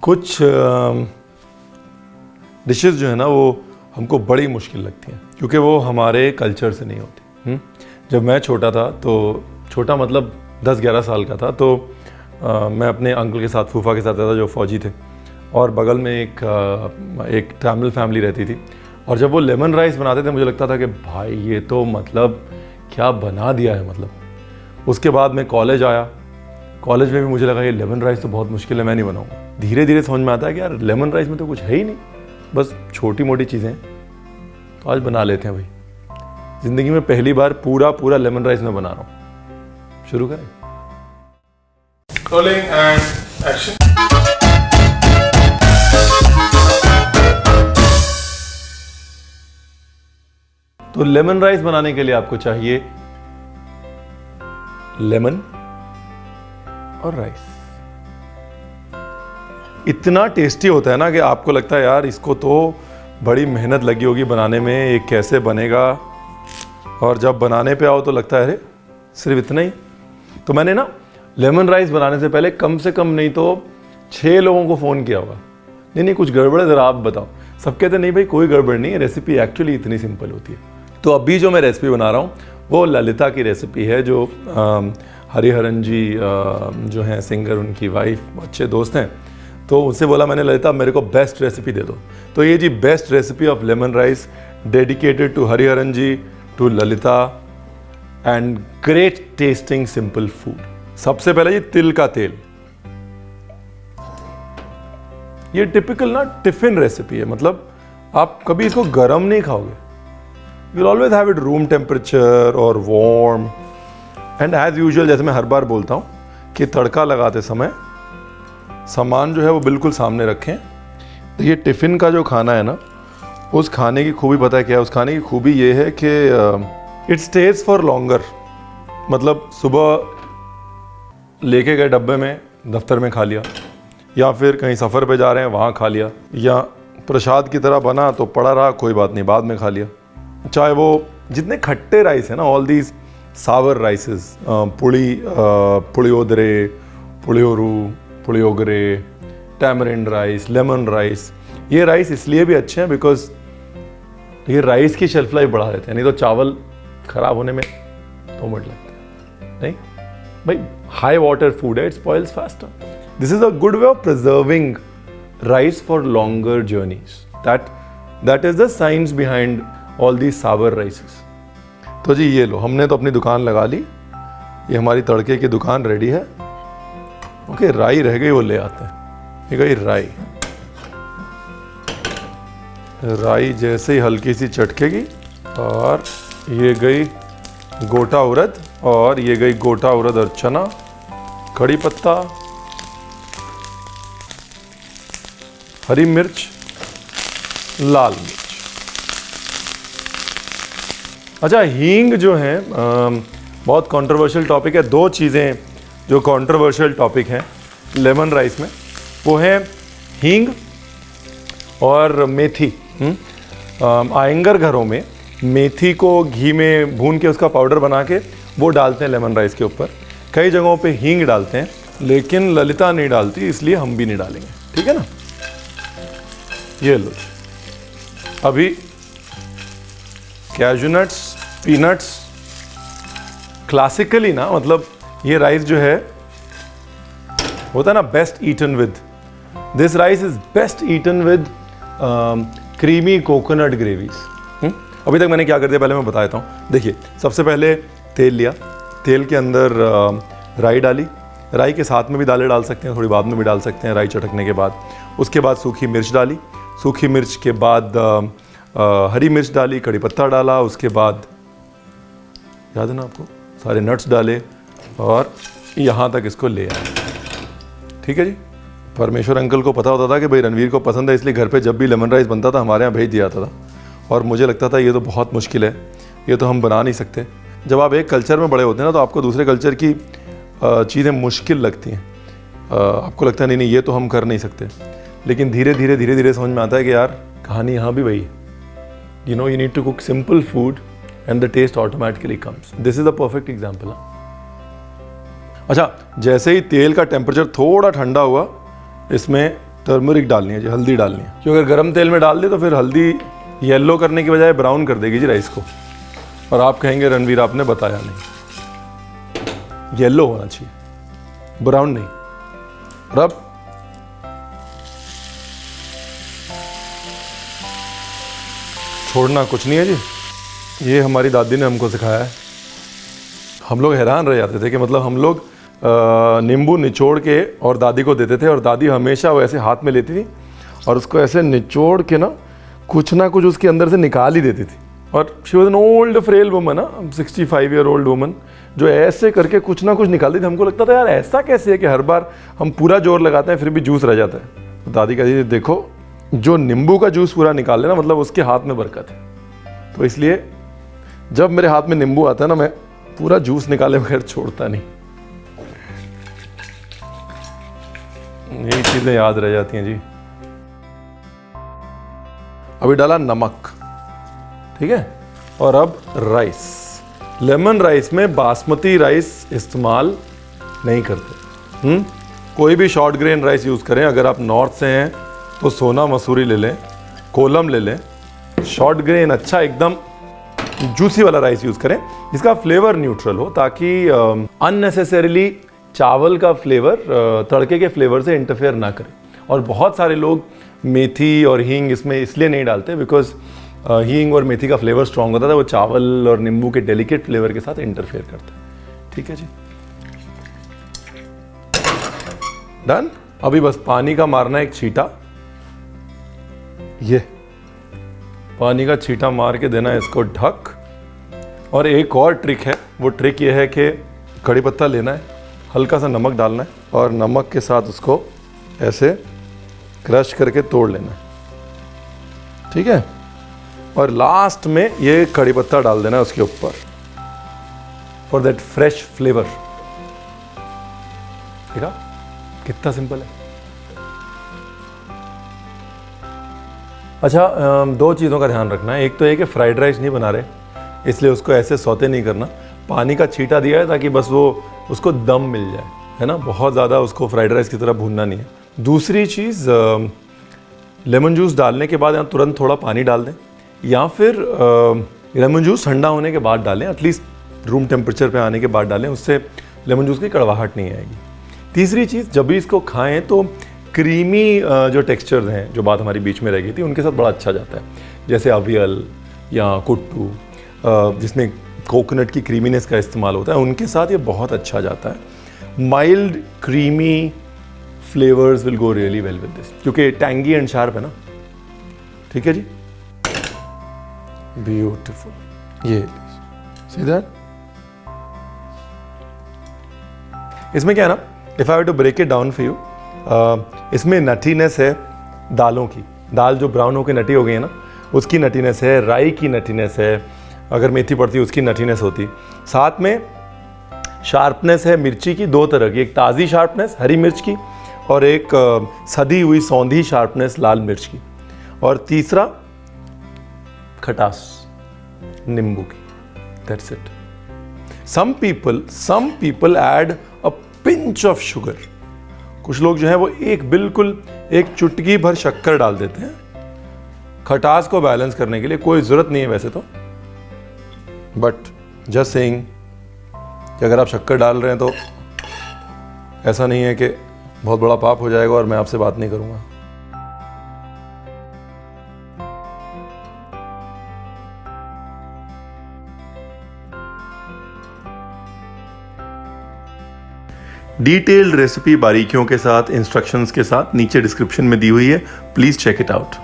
कुछ डिशेस जो है ना वो हमको बड़ी मुश्किल लगती हैं क्योंकि वो हमारे कल्चर से नहीं होती। जब मैं छोटा था, तो छोटा मतलब 10-11 साल का था, तो मैं अपने अंकल के साथ, फूफा के साथ रहता था जो फ़ौजी थे, और बगल में एक तमिल फैमिली रहती थी। और जब वो लेमन राइस बनाते थे मुझे लगता था कि भाई ये तो मतलब क्या बना दिया है। मतलब उसके बाद मैं कॉलेज आया, कॉलेज में भी मुझे लगा ये लेमन राइस तो बहुत मुश्किल है, मैं नहीं बनाऊंगा। धीरे धीरे समझ में आता है कि यार लेमन राइस में तो कुछ है ही नहीं, बस छोटी मोटी चीज़ें, तो आज बना लेते हैं भाई। ज़िंदगी में पहली बार पूरा लेमन राइस मैं बना रहा हूँ। शुरू करें। Rolling and action. तो लेमन राइस बनाने के लिए आपको चाहिए लेमन और राइस। इतना टेस्टी होता है ना कि आपको लगता है यार इसको तो बड़ी मेहनत लगी होगी बनाने में, ये कैसे बनेगा। और जब बनाने पे आओ तो लगता है अरे सिर्फ इतना ही। तो मैंने ना लेमन राइस बनाने से पहले कम से कम नहीं तो 6 लोगों को फ़ोन किया होगा, नहीं कुछ गड़बड़ है, ज़रा आप बताओ। सब कहते नहीं भाई कोई गड़बड़ नहीं है, रेसिपी एक्चुअली इतनी सिंपल होती है। तो अभी जो मैं रेसिपी बना रहा हूँ वो ललिता की रेसिपी है, जो हरिहरन जी जो हैं सिंगर, उनकी वाइफ, अच्छे दोस्त हैं। तो उनसे बोला मैंने, ललिता मेरे को बेस्ट रेसिपी दे दो। तो ये जी best recipe of lemon rice, dedicated to Hariharan ji, to Lalita, and great tasting simple food. सबसे पहले जी तिल का तेल। ये टिपिकल ना टिफिन रेसिपी है, मतलब आप कभी इसको गर्म नहीं खाओगे। You'll always have it room temperature or warm. And as usual, जैसे मैं हर बार बोलता हूँ कि तड़का लगाते समय सामान जो है वो बिल्कुल सामने रखें। तो ये टिफ़िन का जो खाना है ना, उस खाने की खूबी पता है क्या है? उस खाने की खूबी ये है कि इट स्टेज फॉर लॉन्गर। मतलब सुबह लेके गए डब्बे में, दफ्तर में खा लिया, या फिर कहीं सफ़र पे जा रहे हैं वहाँ खा लिया, या प्रसाद की तरह बना तो पड़ा रहा, कोई बात नहीं, बाद में खा लिया। चाहे वो जितने खट्टे राइस हैं ना, all these sour rices, puliyodare, puliyoru, puliyogare, tamarind rice, lemon rice, ये राइस इसलिए भी अच्छे हैं बिकॉज ये राइस की शेल्फ लाइफ बढ़ा देते हैं। नहीं तो चावल ख़राब होने में 2 मिनट लगते हैं। नहीं भाई, हाई वाटर फूड है, it spoils faster. This is a good way of preserving rice for longer journeys. That is the science behind all the sour rices. तो जी ये लो, हमने तो अपनी दुकान लगा ली, ये हमारी तड़के की दुकान रेडी है। ओके, राई रह गई, वो ले आते हैं। ये गई राई। राई जैसे ही हल्की सी चटकेगी, और ये गई गोटा उड़द, और ये गई गोटा उड़द और चना, कड़ी पत्ता, हरी मिर्च, लाल मिर्च। अच्छा, हींग जो है बहुत कंट्रोवर्शियल टॉपिक है। 2 चीज़ें जो कंट्रोवर्शियल टॉपिक हैं लेमन राइस में, वो है हींग और मेथी। आयंगर घरों में मेथी को घी में भून के उसका पाउडर बना के वो डालते हैं लेमन राइस के ऊपर। कई जगहों पे हींग डालते हैं, लेकिन ललिता नहीं डालती, इसलिए हम भी नहीं डालेंगे। ठीक है ना। ये लो, अभी कैशू नट्स, पीनट्स, क्लासिकली ना, मतलब ये राइस जो है होता है ना best eaten with, this rice is best eaten with creamy coconut gravies. अभी तक मैंने क्या कर दिया पहले मैं बता देता हूँ। देखिए, सबसे पहले तेल लिया, तेल के अंदर राई डाली, राई के साथ में भी दालें डाल सकते हैं, थोड़ी बाद में भी डाल सकते हैं राई चटकने के बाद। उसके बाद सूखी मिर्च डाली, सूखी मिर्च के बाद हरी मिर्च डाली, कड़ी पत्ता डाला, उसके बाद याद है ना आपको, सारे नट्स डाले, और यहाँ तक इसको ले आए। ठीक है जी। परमेश्वर अंकल को पता होता था कि भाई रणवीर को पसंद है, इसलिए घर पे जब भी लेमन राइस बनता था हमारे यहाँ भेज दिया जाता था। और मुझे लगता था ये तो बहुत मुश्किल है, ये तो हम बना नहीं सकते। जब आप एक कल्चर में बड़े होते हैं ना, तो आपको दूसरे कल्चर की चीज़ें मुश्किल लगती हैं। आपको लगता है नहीं ये तो हम कर नहीं सकते। लेकिन धीरे धीरे समझ में आता है कि यार कहानी यहाँ भी वही, you need to cook simple food and the taste automatically comes. This is a perfect example. अच्छा, जैसे ही तेल का टेम्परेचर थोड़ा ठंडा हुआ, इसमें टर्मरिक डालनी है जी, हल्दी डालनी है, क्योंकि अगर गर्म तेल में डाल दे तो फिर हल्दी येलो करने की बजाय ब्राउन कर देगी जी राइस को, और आप कहेंगे रणवीर आपने बताया नहीं। येलो होना चाहिए, ब्राउन नहीं। और अब छोड़ना कुछ नहीं है जी, ये हमारी दादी ने हमको सिखाया है। हम लोग हैरान रह जाते थे कि मतलब हम लोग नींबू निचोड़ के और दादी को देते थे, और दादी हमेशा वो ऐसे हाथ में लेती थी और उसको ऐसे निचोड़ के ना कुछ उसके अंदर से निकाल ही देती थी। और she was an old frail woman, 65 year old woman, जो ऐसे करके कुछ ना कुछ निकालती थी। हमको लगता था यार ऐसा कैसे है कि हर बार हम पूरा जोर लगाते हैं फिर भी जूस रह जाता है। तो दादी कहती थी देखो, जो नींबू का जूस पूरा निकाल लेना मतलब उसके हाथ में बरकत है। तो इसलिए जब मेरे हाथ में नींबू आता है ना, मैं पूरा जूस निकाले बगैर छोड़ता नहीं। यही चीजें याद रह जाती हैं जी। अभी डाला नमक, ठीक है, और अब राइस। लेमन राइस में बासमती राइस इस्तेमाल नहीं करते। कोई भी शॉर्ट ग्रेन राइस यूज़ करें। अगर आप नॉर्थ से हैं तो सोना मसूरी ले लें, कोलम ले लें। शॉर्ट ग्रेन अच्छा एकदम जूसी वाला राइस यूज़ करें जिसका फ्लेवर न्यूट्रल हो, ताकि अननेसेसरीली चावल का फ्लेवर तड़के के फ्लेवर से इंटरफेयर ना करे। और बहुत सारे लोग मेथी और हींग इसमें इसलिए नहीं डालते बिकॉज हींग और मेथी का फ्लेवर स्ट्रॉन्ग होता है, वो चावल और नींबू के डेलिकेट फ्लेवर के साथ इंटरफेयर करता है। ठीक है जी, डन। अभी बस पानी का मारना एक छींटा, ये पानी का छींटा मार के देना है इसको ढक। और एक और ट्रिक है, वो ट्रिक ये है कि कड़ी पत्ता लेना है, हल्का सा नमक डालना है और नमक के साथ उसको ऐसे क्रश करके तोड़ लेना है, ठीक है। और लास्ट में ये कड़ी पत्ता डाल देना है उसके ऊपर फॉर दैट फ्रेश फ्लेवर। ठीक है, कितना सिंपल है। अच्छा, दो चीज़ों का ध्यान रखना है। एक तो ये कि फ्राइड राइस नहीं बना रहे, इसलिए उसको ऐसे सौते नहीं करना। पानी का छींटा दिया है ताकि बस वो उसको दम मिल जाए, है ना, बहुत ज़्यादा उसको फ्राइड राइस की तरह भूनना नहीं है। दूसरी चीज़, लेमन जूस डालने के बाद यहाँ तुरंत थोड़ा पानी डाल दें, या फिर लेमन जूस ठंडा होने के बाद डालें, एटलीस्ट रूम टेम्परेचर पे आने के बाद डालें, उससे लेमन जूस की कड़वाहट नहीं आएगी। तीसरी चीज़, जब भी इसको खाएं तो क्रीमी जो टेक्सचर्स हैं, जो बात हमारी बीच में रह गई थी, उनके साथ बड़ा अच्छा जाता है। जैसे अवियल या कुट्टू, जिसमें कोकोनट की क्रीमीनेस का इस्तेमाल होता है, उनके साथ ये बहुत अच्छा जाता है। Mild creamy flavours will go really well with this, क्योंकि टैंगी एंड शार्प है ना। ठीक है जी, ब्यूटीफुल। ये सी दैट, इसमें क्या है ना, if I have to break it down for you, इसमें नटीनेस है दालों की। दाल जो ब्राउन होकर नटी हो गई है ना, उसकी नटीनेस है, राई की नटीनेस है, अगर मेथी पड़ती है उसकी नटीनेस होती। साथ में शार्पनेस है मिर्ची की, दो तरह की, एक ताज़ी शार्पनेस हरी मिर्च की, और एक सदी हुई सौंधी शार्पनेस लाल मिर्च की, और तीसरा खटास नींबू की। That's it. Some people add a pinch of sugar. कुछ लोग जो है वो बिल्कुल एक चुटकी भर शक्कर डाल देते हैं खटास को बैलेंस करने के लिए। कोई ज़रूरत नहीं है वैसे तो, बट जस्ट सेइंग कि अगर आप शक्कर डाल रहे हैं तो ऐसा नहीं है कि बहुत बड़ा पाप हो जाएगा और मैं आपसे बात नहीं करूँगा। डिटेल्ड रेसिपी बारीकियों के साथ, इंस्ट्रक्शंस के साथ नीचे डिस्क्रिप्शन में दी हुई है, प्लीज़ चेक इट आउट।